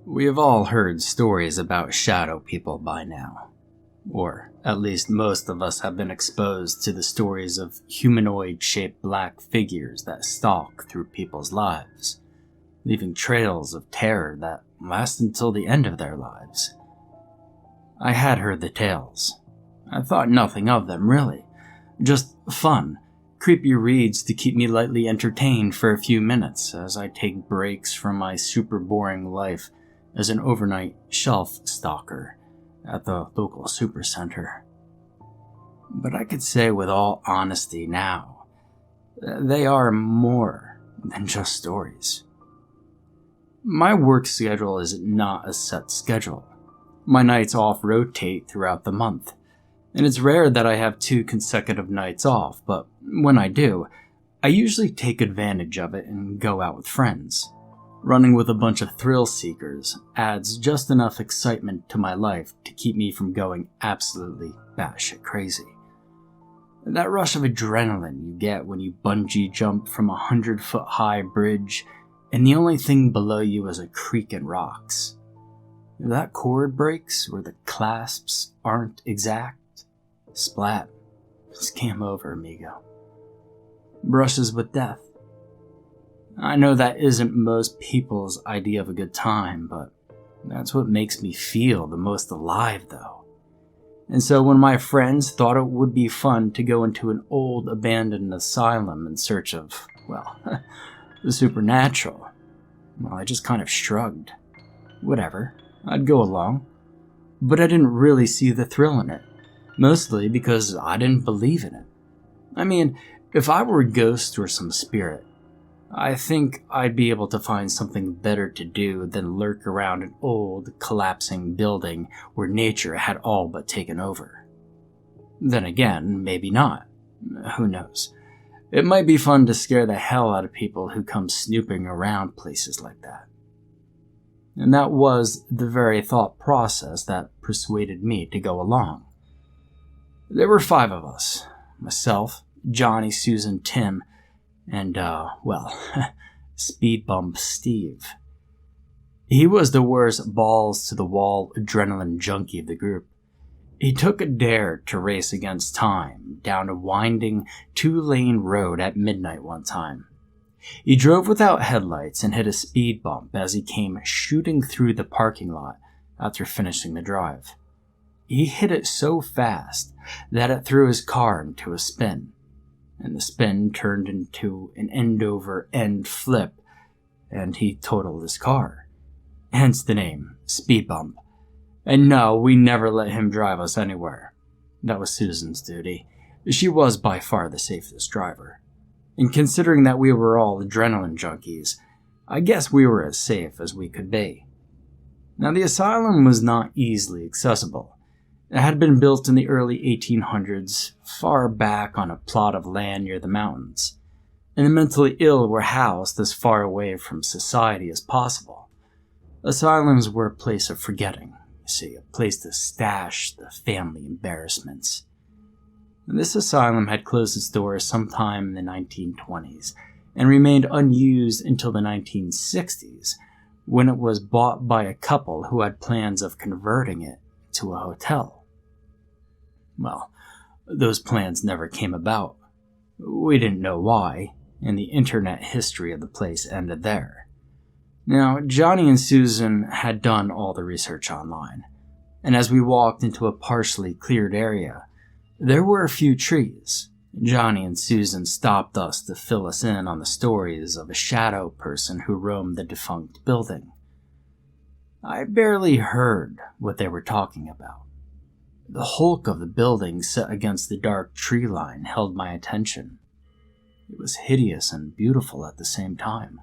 We have all heard stories about shadow people by now. Or at least most of us have been exposed to the stories of humanoid-shaped black figures that stalk through people's lives, leaving trails of terror that last until the end of their lives. I had heard the tales. I thought nothing of them, really. Just fun, creepy reads to keep me lightly entertained for a few minutes as I take breaks from my super boring life as an overnight shelf stalker at the local supercenter. But I could say with all honesty now, they are more than just stories. My work schedule is not a set schedule. My nights off rotate throughout the month, and it's rare that I have 2 consecutive nights off, but when I do, I usually take advantage of it and go out with friends. Running with a bunch of thrill seekers adds just enough excitement to my life to keep me from going absolutely batshit crazy. That rush of adrenaline you get when you bungee jump from a 100-foot high bridge and the only thing below you is a creek and rocks. If that cord breaks or the clasps aren't exact, splat, it's game over, amigo. Brushes with death. I know that isn't most people's idea of a good time, but that's what makes me feel the most alive, though. And so when my friends thought it would be fun to go into an old abandoned asylum in search of, well, the supernatural, well, I just kind of shrugged. Whatever, I'd go along. But I didn't really see the thrill in it, mostly because I didn't believe in it. I mean, if I were a ghost or some spirit, I think I'd be able to find something better to do than lurk around an old, collapsing building where nature had all but taken over. Then again, maybe not. Who knows? It might be fun to scare the hell out of people who come snooping around places like that. And that was the very thought process that persuaded me to go along. There were 5 of us. Myself, Johnny, Susan, Tim, and, Speed Bump Steve. He was the worst balls-to-the-wall adrenaline junkie of the group. He took a dare to race against time down a winding 2-lane road at midnight one time. He drove without headlights and hit a speed bump as he came shooting through the parking lot after finishing the drive. He hit it so fast that it threw his car into a spin, and the spin turned into an end-over-end flip, and he totaled his car. Hence the name, Speed Bump. And no, we never let him drive us anywhere. That was Susan's duty. She was by far the safest driver. And considering that we were all adrenaline junkies, I guess we were as safe as we could be. Now, the asylum was not easily accessible. It had been built in the early 1800s, far back on a plot of land near the mountains, and the mentally ill were housed as far away from society as possible. Asylums were a place of forgetting, you see, a place to stash the family embarrassments. And this asylum had closed its doors sometime in the 1920s, and remained unused until the 1960s, when it was bought by a couple who had plans of converting it to a hotel. Well, those plans never came about. We didn't know why, and the internet history of the place ended there. Now, Johnny and Susan had done all the research online, and as we walked into a partially cleared area, there were a few trees. Johnny and Susan stopped us to fill us in on the stories of a shadow person who roamed the defunct building. I barely heard what they were talking about. The hulk of the building set against the dark tree line held my attention. It was hideous and beautiful at the same time.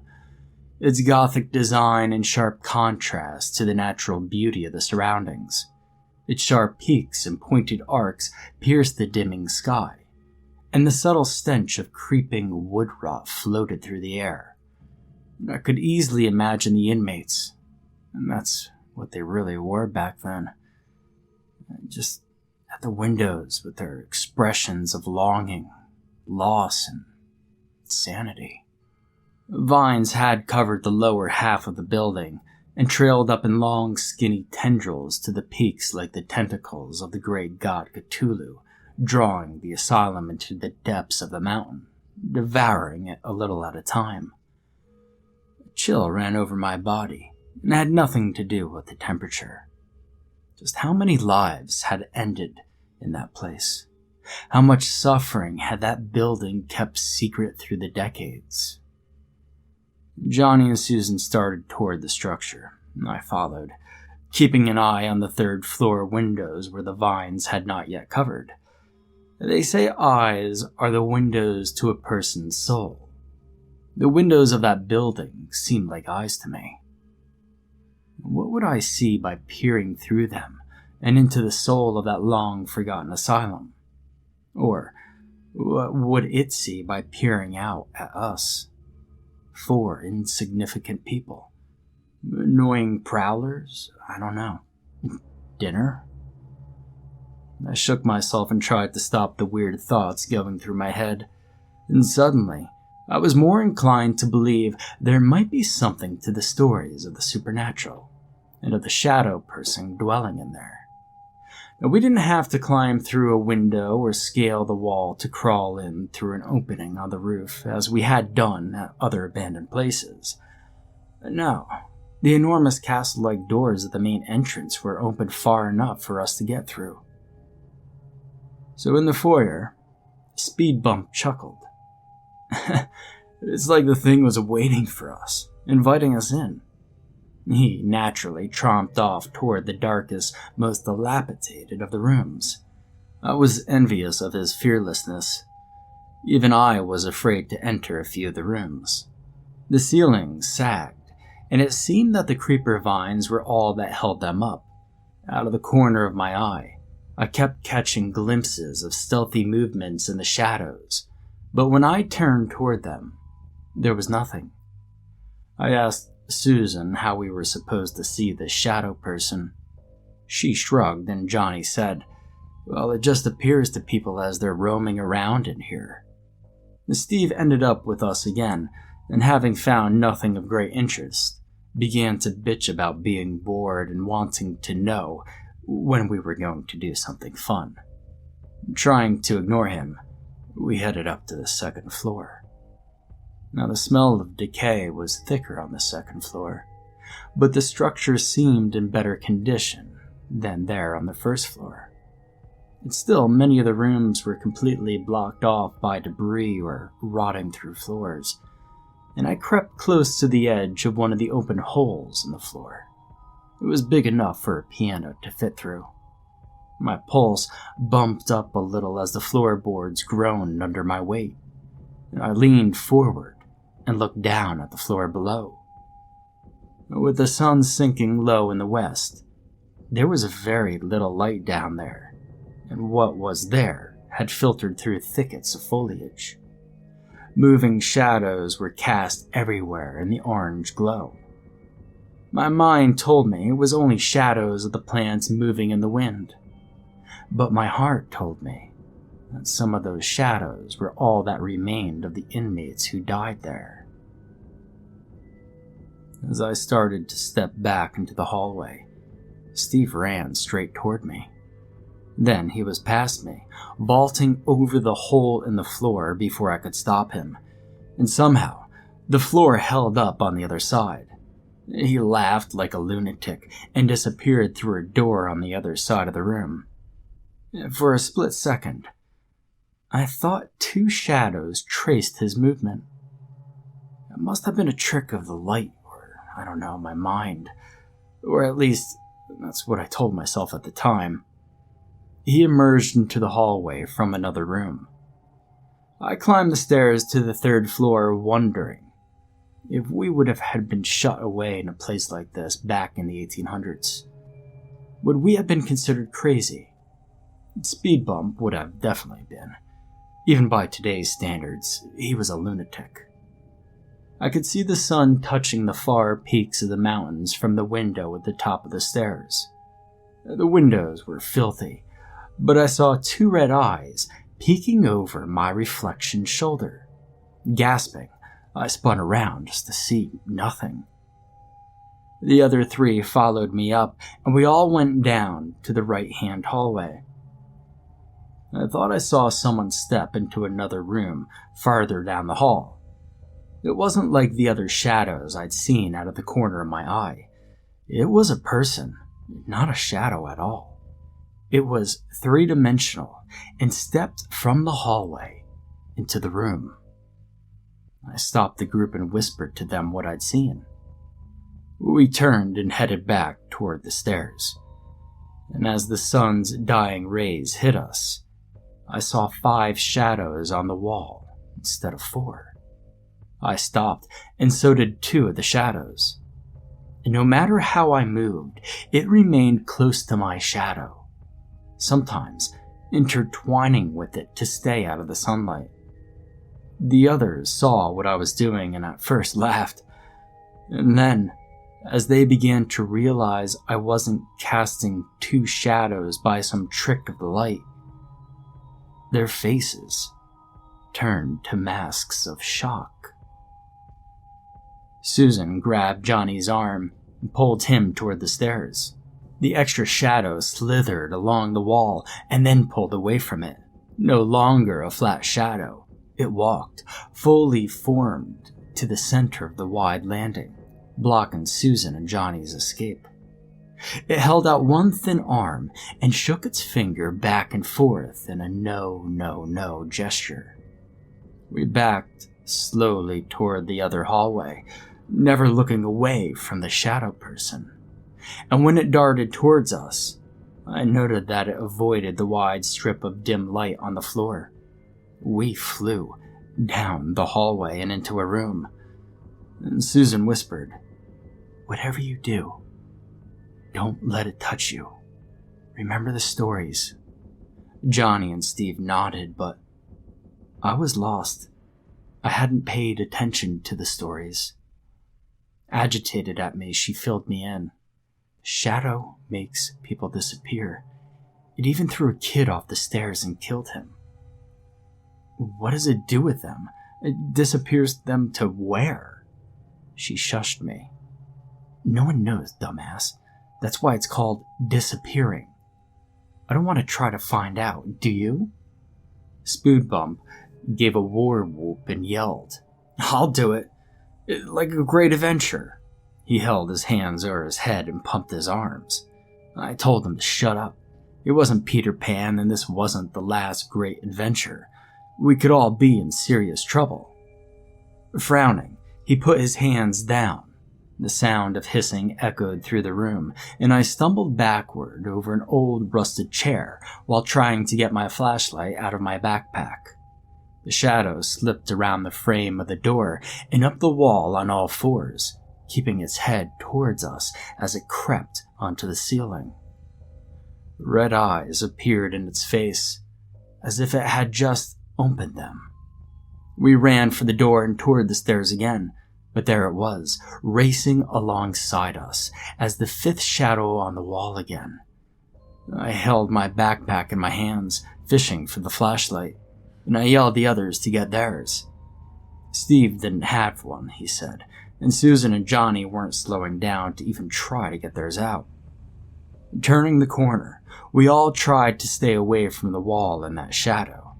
Its gothic design in sharp contrast to the natural beauty of the surroundings. Its sharp peaks and pointed arcs pierced the dimming sky, and the subtle stench of creeping wood rot floated through the air. I could easily imagine the inmates, and that's what they really were back then. Just at the windows with their expressions of longing, loss, and insanity. Vines had covered the lower half of the building, and trailed up in long, skinny tendrils to the peaks like the tentacles of the great god Cthulhu, drawing the asylum into the depths of the mountain, devouring it a little at a time. A chill ran over my body, and had nothing to do with the temperature. Just how many lives had ended in that place? How much suffering had that building kept secret through the decades? Johnny and Susan started toward the structure. I followed, keeping an eye on the third-floor windows where the vines had not yet covered. They say eyes are the windows to a person's soul. The windows of that building seemed like eyes to me. What would I see by peering through them and into the soul of that long-forgotten asylum? Or what would it see by peering out at us? 4 insignificant people. Annoying prowlers? I don't know. Dinner? I shook myself and tried to stop the weird thoughts going through my head. And suddenly, I was more inclined to believe there might be something to the stories of the supernatural and of the shadow person dwelling in there. Now, we didn't have to climb through a window or scale the wall to crawl in through an opening on the roof, as we had done at other abandoned places. No, the enormous castle-like doors at the main entrance were open far enough for us to get through. So in the foyer, Speed Bump chuckled. It's like the thing was waiting for us, inviting us in. He naturally tromped off toward the darkest, most dilapidated of the rooms. I was envious of his fearlessness. Even I was afraid to enter a few of the rooms. The ceilings sagged, and it seemed that the creeper vines were all that held them up. Out of the corner of my eye, I kept catching glimpses of stealthy movements in the shadows, but when I turned toward them, there was nothing. I asked Susan how we were supposed to see this shadow person. She shrugged, and Johnny said, "Well, it just appears to people as they're roaming around in here." Steve ended up with us again, and having found nothing of great interest, began to bitch about being bored and wanting to know when we were going to do something fun. Trying to ignore him, we headed up to the second floor. Now, the smell of decay was thicker on the second floor, but the structure seemed in better condition than there on the first floor. And still, many of the rooms were completely blocked off by debris or rotting through floors, and I crept close to the edge of one of the open holes in the floor. It was big enough for a piano to fit through. My pulse bumped up a little as the floorboards groaned under my weight, and I leaned forward and looked down at the floor below. With the sun sinking low in the west, there was very little light down there, and what was there had filtered through thickets of foliage. Moving shadows were cast everywhere in the orange glow. My mind told me it was only shadows of the plants moving in the wind, but my heart told me that some of those shadows were all that remained of the inmates who died there. As I started to step back into the hallway, Steve ran straight toward me. Then he was past me, vaulting over the hole in the floor before I could stop him, and somehow the floor held up on the other side. He laughed like a lunatic and disappeared through a door on the other side of the room. For a split second, I thought two shadows traced his movement. It must have been a trick of the light, or, I don't know, my mind. Or at least, that's what I told myself at the time. He emerged into the hallway from another room. I climbed the stairs to the third floor, wondering if we would have had been shut away in a place like this back in the 1800s. Would we have been considered crazy? Speed Bump would have definitely been. Even by today's standards, he was a lunatic. I could see the sun touching the far peaks of the mountains from the window at the top of the stairs. The windows were filthy, but I saw two red eyes peeking over my reflection's shoulder. Gasping, I spun around just to see nothing. The other 3 followed me up, and we all went down to the right-hand hallway. I thought I saw someone step into another room farther down the hall. It wasn't like the other shadows I'd seen out of the corner of my eye. It was a person, not a shadow at all. It was 3-dimensional and stepped from the hallway into the room. I stopped the group and whispered to them what I'd seen. We turned and headed back toward the stairs, and as the sun's dying rays hit us, I saw 5 shadows on the wall instead of 4. I stopped, and so did 2 of the shadows. And no matter how I moved, it remained close to my shadow, sometimes intertwining with it to stay out of the sunlight. The others saw what I was doing and at first laughed, and then, as they began to realize I wasn't casting 2 shadows by some trick of the light, their faces turned to masks of shock. Susan grabbed Johnny's arm and pulled him toward the stairs. The extra shadow slithered along the wall and then pulled away from it. No longer a flat shadow, it walked, fully formed, to the center of the wide landing, blocking Susan and Johnny's escape. It held out one thin arm and shook its finger back and forth in a no gesture. We backed slowly toward the other hallway, never looking away from the shadow person. And when it darted towards us, I noted that it avoided the wide strip of dim light on the floor. We flew down the hallway and into a room, and Susan whispered, "Whatever you do, don't let it touch you. Remember the stories." Johnny and Steve nodded, but I was lost. I hadn't paid attention to the stories. Agitated at me, she filled me in. Shadow makes people disappear. It even threw a kid off the stairs and killed him. What does it do with them? It disappears them to where? She shushed me. No one knows, dumbass. That's why it's called disappearing. I don't want to try to find out, do you? Spoodbump gave a war whoop and yelled, "I'll do it. Like a great adventure." He held his hands over his head and pumped his arms. I told him to shut up. It wasn't Peter Pan, and this wasn't the last great adventure. We could all be in serious trouble. Frowning, he put his hands down. The sound of hissing echoed through the room, and I stumbled backward over an old rusted chair while trying to get my flashlight out of my backpack. The shadow slipped around the frame of the door and up the wall on all 4s, keeping its head towards us as it crept onto the ceiling. Red eyes appeared in its face, as if it had just opened them. We ran for the door and toward the stairs again, but there it was, racing alongside us as the 5th shadow on the wall again. I held my backpack in my hands, fishing for the flashlight, and I yelled at the others to get theirs. Steve didn't have one, he said, and Susan and Johnny weren't slowing down to even try to get theirs out. Turning the corner, we all tried to stay away from the wall and that shadow.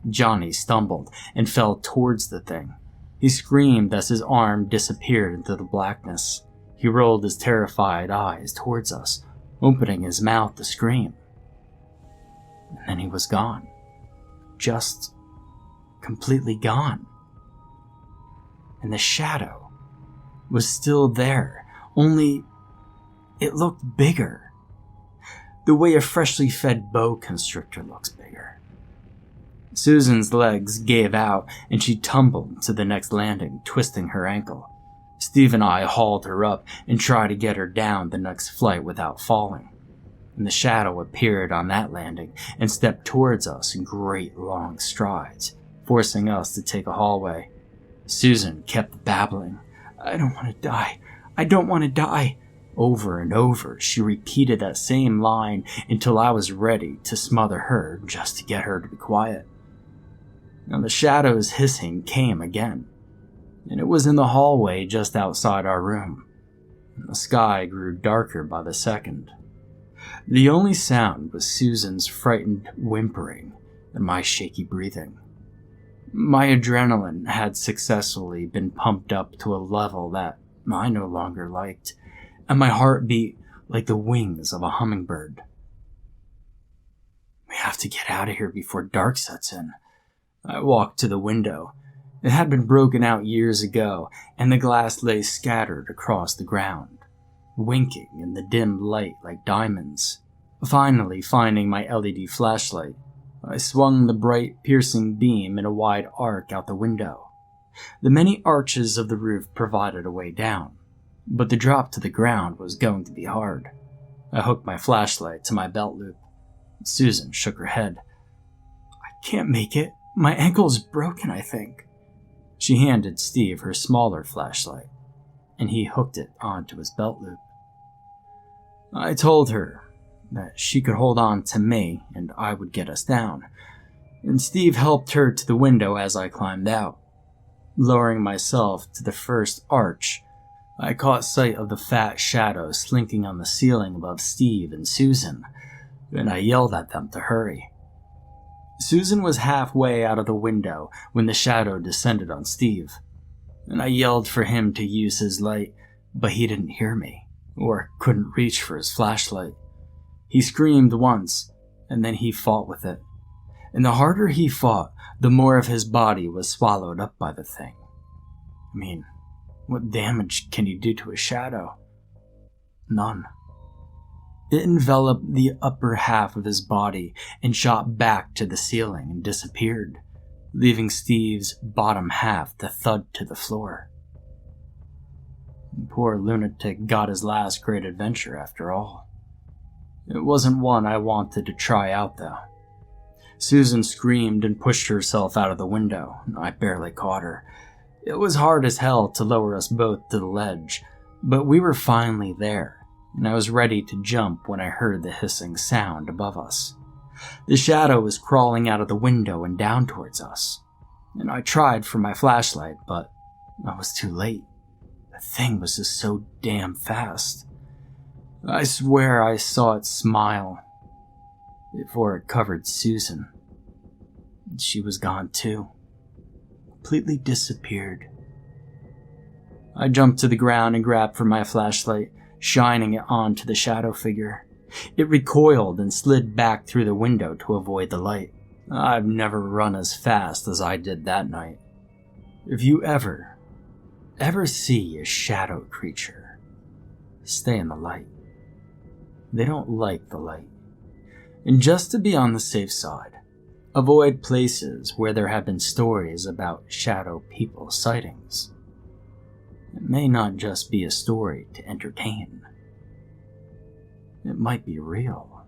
Johnny stumbled and fell towards the thing. He screamed as his arm disappeared into the blackness. He rolled his terrified eyes towards us, opening his mouth to scream. And then he was gone. Just completely gone. And the shadow was still there, only it looked bigger. The way a freshly fed boa constrictor looks bigger. Susan's legs gave out and she tumbled to the next landing, twisting her ankle. Steve and I hauled her up and tried to get her down the next flight without falling. And the shadow appeared on that landing and stepped towards us in great long strides, forcing us to take a hallway. Susan kept babbling, "I don't want to die. I don't want to die." Over and over, she repeated that same line until I was ready to smother her just to get her to be quiet. Now the shadow's hissing came again, and it was in the hallway just outside our room. The sky grew darker by the second. The only sound was Susan's frightened whimpering and my shaky breathing. My adrenaline had successfully been pumped up to a level that I no longer liked, and my heart beat like the wings of a hummingbird. We have to get out of here before dark sets in. I walked to the window. It had been broken out years ago, and the glass lay scattered across the ground, winking in the dim light like diamonds. Finally finding my LED flashlight, I swung the bright, piercing beam in a wide arc out the window. The many arches of the roof provided a way down, but the drop to the ground was going to be hard. I hooked my flashlight to my belt loop. Susan shook her head. "I can't make it. My ankle's broken, I think." She handed Steve her smaller flashlight, and he hooked it onto his belt loop. I told her that she could hold on to me and I would get us down, and Steve helped her to the window as I climbed out. Lowering myself to the first arch, I caught sight of the fat shadow slinking on the ceiling above Steve and Susan, and I yelled at them to hurry. Susan was halfway out of the window when the shadow descended on Steve, and I yelled for him to use his light, but he didn't hear me, or couldn't reach for his flashlight. He screamed once, and then he fought with it, and the harder he fought, the more of his body was swallowed up by the thing. I mean, what damage can you do to a shadow? None. It enveloped the upper half of his body and shot back to the ceiling and disappeared, leaving Steve's bottom half to thud to the floor. The poor lunatic got his last great adventure after all. It wasn't one I wanted to try out, though. Susan screamed and pushed herself out of the window, and I barely caught her. It was hard as hell to lower us both to the ledge, but we were finally there, and I was ready to jump when I heard the hissing sound above us. The shadow was crawling out of the window and down towards us, and I tried for my flashlight, but I was too late. The thing was just so damn fast. I swear I saw it smile before it covered Susan. She was gone too. Completely disappeared. I jumped to the ground and grabbed for my flashlight, shining it onto the shadow figure. It recoiled and slid back through the window to avoid the light. I've never run as fast as I did that night. If you ever see a shadow creature, stay in the light. They don't like the light. And just to be on the safe side, avoid places where there have been stories about shadow people sightings. It may not just be a story to entertain. It might be real.